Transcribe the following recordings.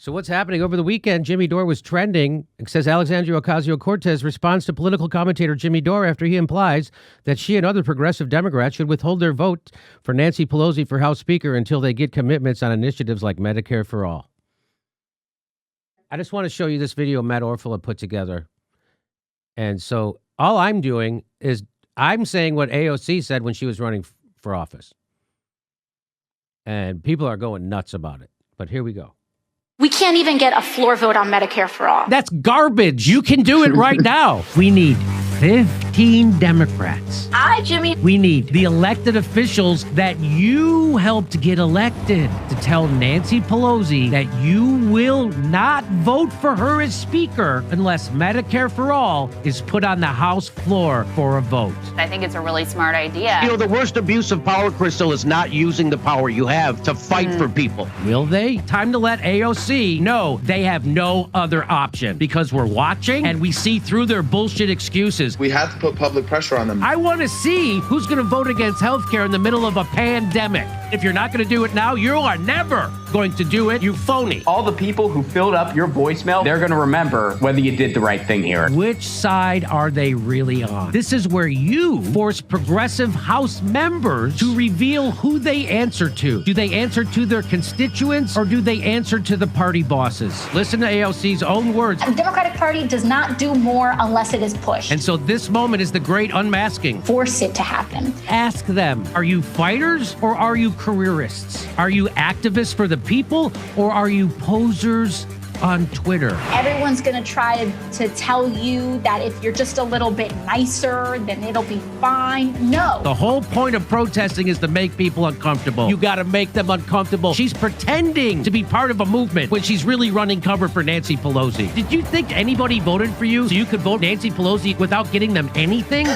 So what's happening over the weekend? Jimmy Dore was trending. It says Alexandria Ocasio-Cortez responds to political commentator Jimmy Dore after he implies that she and other progressive Democrats should withhold their vote for Nancy Pelosi for House Speaker until they get commitments on initiatives like Medicare for all. I just want to show you this video Matt Orfila put together. And so all I'm doing is I'm saying what AOC said when she was running for office. And people are going nuts about it. But here we go. We can't even get a floor vote on Medicare for all. That's garbage. You can do it right now. We need 15 Democrats. Hi, Jimmy. We need the elected officials that you helped get elected to tell Nancy Pelosi that you will not vote for her as Speaker unless Medicare for all is put on the House floor for a vote. I think it's a really smart idea. You know, the worst abuse of power, Crystal, is not using the power you have to fight for people. Will they? Time to let AOC know they have no other option because we're watching and we see through their bullshit excuses. We have to put public pressure on them. I want to see who's going to vote against health care in the middle of a pandemic. If you're not going to do it now, you are never going to do it, you phony. All the people who filled up your voicemail, they're going to remember whether you did the right thing here. Which side are they really on? This is where you force progressive House members to reveal who they answer to. Do they answer to their constituents or do they answer to the party bosses? Listen to AOC's own words. The Democratic Party does not do more unless it is pushed. And so this moment is the great unmasking. Force it to happen. Ask them, are you fighters or are you careerists? Are you activists for the people or are you posers on Twitter? Everyone's going to try to tell you that if you're just a little bit nicer, then it'll be fine. No. The whole point of protesting is to make people uncomfortable. You got to make them uncomfortable. She's pretending to be part of a movement when she's really running cover for Nancy Pelosi. Did you think anybody voted for you so you could vote Nancy Pelosi without getting them anything?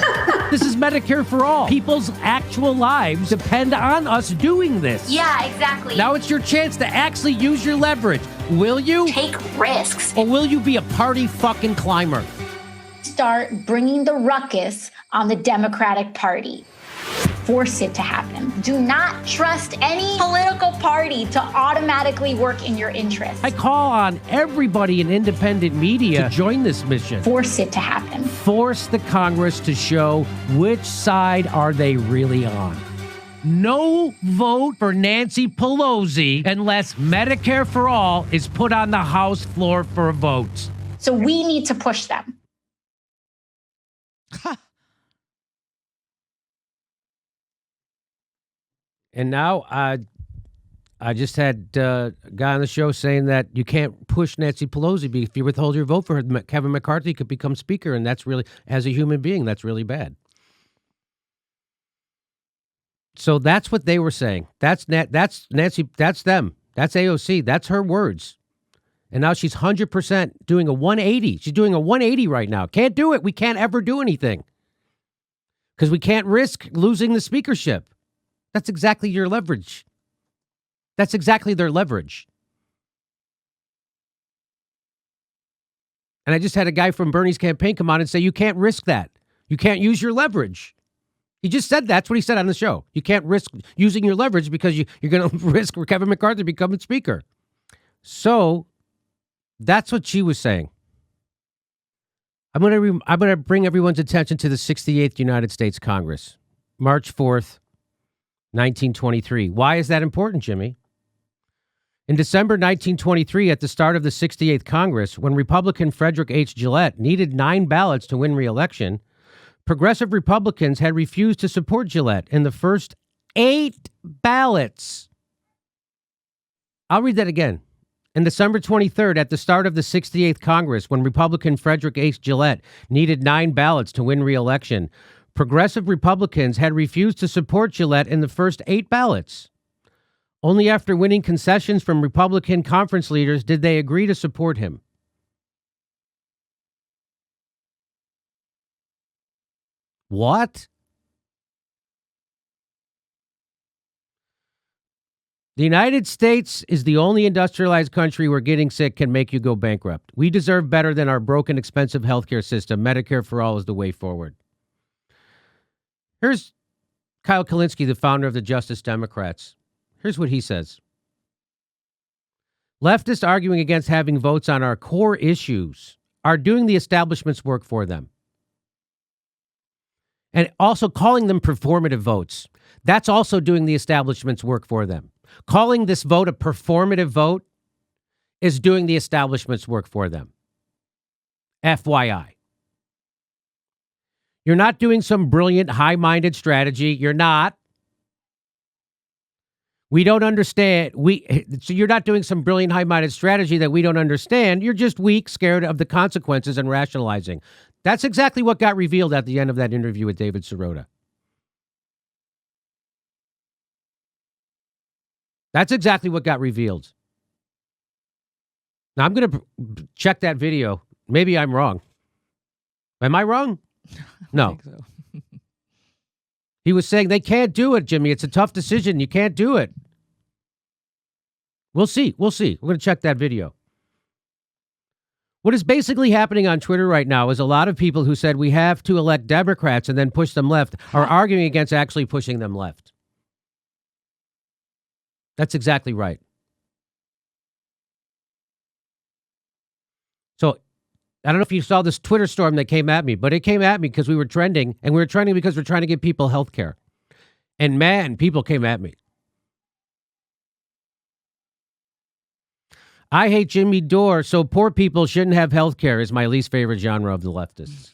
This is Medicare for all. People's actual lives depend on us doing this. Yeah, exactly. Now it's your chance to actually use your leverage. Will you? Take risks. Or will you be a party fucking climber? Start bringing the ruckus on the Democratic Party. Force it to happen. Do not trust any political party to automatically work in your interest. I call on everybody in independent media to join this mission. Force it to happen. Force the Congress to show which side are they really on. No vote for Nancy Pelosi unless Medicare for all is put on the House floor for a vote. So we need to push them. And now I just had a guy on the show saying that you can't push Nancy Pelosi. If you withhold your vote for her, Kevin McCarthy could become Speaker, and that's really, as a human being, that's really bad. So that's what they were saying. That's Nancy. That's them. That's AOC. That's her words. And now she's 100% doing a 180. She's doing a 180 right now. Can't do it. We can't ever do anything because we can't risk losing the speakership. That's exactly your leverage. That's exactly their leverage. And I just had a guy from Bernie's campaign come on and say, you can't risk that. You can't use your leverage. He just said that's what he said on the show. You can't risk using your leverage because you're going to risk Kevin McCarthy becoming Speaker. So that's what she was saying. I'm going to bring everyone's attention to the 68th United States Congress, March 4th, 1923. Why is that important, Jimmy? In December 1923, at the start of the 68th Congress, when Republican Frederick H. Gillette needed 9 ballots to win re-election, progressive Republicans had refused to support Gillette in the first 8 ballots. I'll read that again. On December 23rd, at the start of the 68th Congress, when Republican Frederick H. Gillette needed 9 ballots to win re-election, progressive Republicans had refused to support Gillette in the first 8 ballots. Only after winning concessions from Republican conference leaders did they agree to support him. What? The United States is the only industrialized country where getting sick can make you go bankrupt. We deserve better than our broken, expensive healthcare system. Medicare for all is the way forward. Here's Kyle Kulinski, the founder of the Justice Democrats. Here's what he says. Leftists arguing against having votes on our core issues are doing the establishment's work for them. And also calling them performative votes. That's also doing the establishment's work for them. Calling this vote a performative vote is doing the establishment's work for them. FYI. You're not doing some brilliant, high-minded strategy. You're not. We don't understand. So you're not doing some brilliant, high-minded strategy that we don't understand. You're just weak, scared of the consequences and rationalizing. That's exactly what got revealed at the end of that interview with David Sirota. That's exactly what got revealed. Now, I'm going to check that video. Maybe I'm wrong. Am I wrong? No. I think so. He was saying they can't do it, Jimmy. It's a tough decision. You can't do it. We'll see. We'll see. We're going to check that video. What is basically happening on Twitter right now is a lot of people who said we have to elect Democrats and then push them left are arguing against actually pushing them left. That's exactly right. So I don't know if you saw this Twitter storm that came at me, but it came at me because we were trending, and we were trending because we're trying to give people health care. And man, people came at me. I hate Jimmy Dore, so poor people shouldn't have health care is my least favorite genre of the leftists.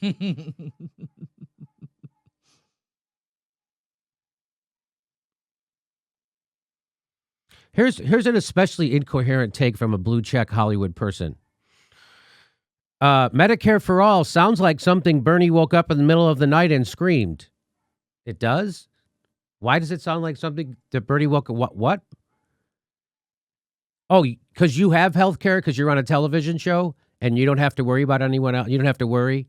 Here's an especially incoherent take from a blue check Hollywood person. Medicare for all sounds like something Bernie woke up in the middle of the night and screamed. It does? Why does it sound like something that Bernie woke up? What? Oh, because you have health care because you're on a television show and you don't have to worry about anyone else. You don't have to worry.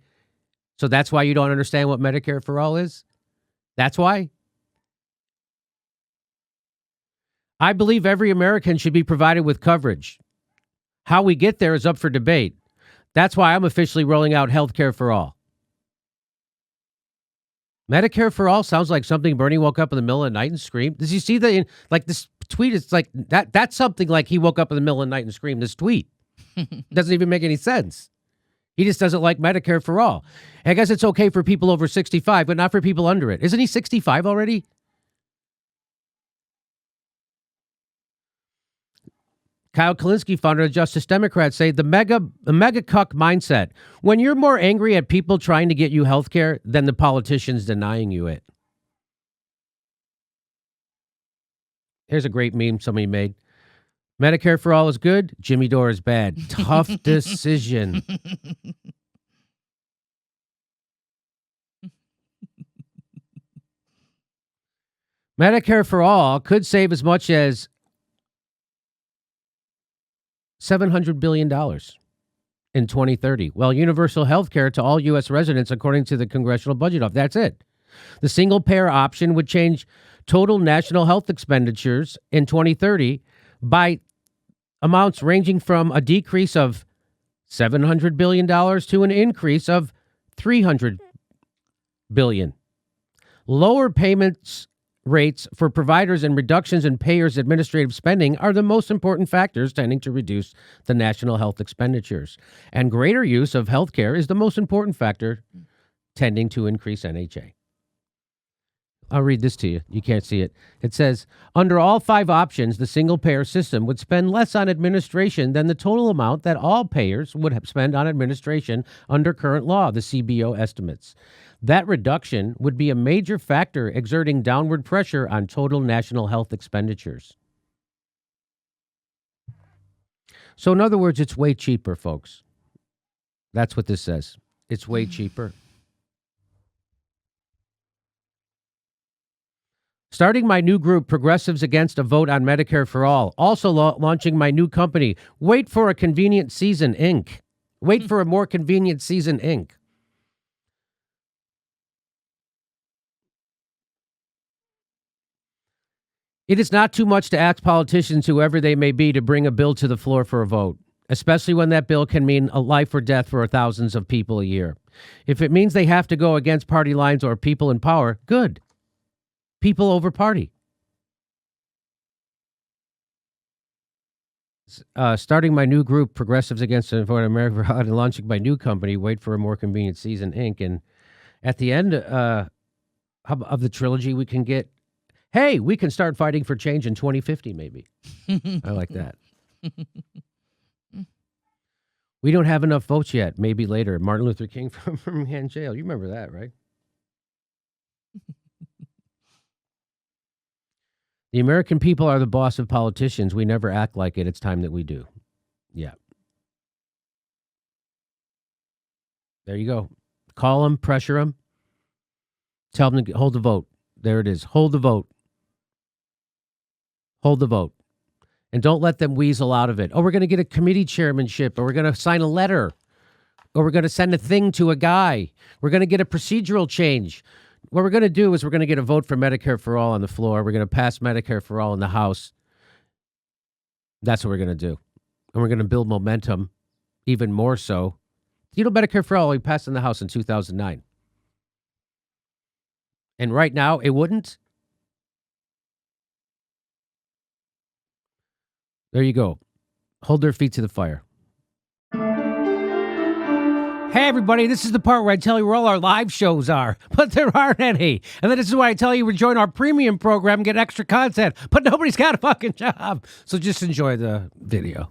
So that's why you don't understand what Medicare for all is? That's why? I believe every American should be provided with coverage. How we get there is up for debate. That's why I'm officially rolling out health care for all. Medicare for all sounds like something Bernie woke up in the middle of the night and screamed. Does you see this tweet? It's like that's something like he woke up in the middle of the night and screamed. This tweet doesn't even make any sense. He just doesn't like Medicare for all. I guess it's okay for people over 65, but not for people under it. Isn't he 65 already? Kyle Kalinske, founder of Justice Democrats, say the mega cuck mindset. When you're more angry at people trying to get you health care than the politicians denying you it. Here's a great meme somebody made. Medicare for all is good. Jimmy Dore is bad. Tough decision. Medicare for all could save as much as $700 billion in 2030. Well, universal health care to all U.S. residents, according to the Congressional Budget Office. That's it. The single-payer option would change total national health expenditures in 2030 by amounts ranging from a decrease of $700 billion to an increase of $300 billion. Lower payments rates for providers and reductions in payers' administrative spending are the most important factors tending to reduce the national health expenditures. And greater use of health care is the most important factor tending to increase NHA. I'll read this to you. You can't see it. It says, under all 5 options, the single-payer system would spend less on administration than the total amount that all payers would spend on administration under current law, the CBO estimates. That reduction would be a major factor exerting downward pressure on total national health expenditures. So in other words, it's way cheaper, folks. That's what this says. It's way cheaper. Starting my new group, Progressives Against a Vote on Medicare for All. Also launching my new company, Wait for a Convenient Season, Inc. Wait for a more convenient season, Inc. It is not too much to ask politicians, whoever they may be, to bring a bill to the floor for a vote, especially when that bill can mean a life or death for thousands of people a year. If it means they have to go against party lines or people in power, good. People over party. Starting my new group, Progressives Against America, and launching my new company, Wait for a More Convenient Season, Inc. And at the end of the trilogy, we can get, hey, we can start fighting for change in 2050, maybe. I like that. We don't have enough votes yet. Maybe later. Martin Luther King from Birmingham jail. You remember that, right? The American people are the boss of politicians. We never act like it. It's time that we do. Yeah. There you go. Call them, pressure them. Tell them to hold the vote. There it is. Hold the vote. Hold the vote. And don't let them weasel out of it. Oh, we're going to get a committee chairmanship, or we're going to sign a letter, or we're going to send a thing to a guy. We're going to get a procedural change. What we're going to do is we're going to get a vote for Medicare for all on the floor. We're going to pass Medicare for all in the House. That's what we're going to do. And we're going to build momentum even more so. You know, Medicare for all, we passed in the House in 2009. And right now, it wouldn't. There you go. Hold their feet to the fire. Hey, everybody, this is the part where I tell you where all our live shows are, but there aren't any. And then this is why I tell you to join our premium program and get extra content, but nobody's got a fucking job. So just enjoy the video.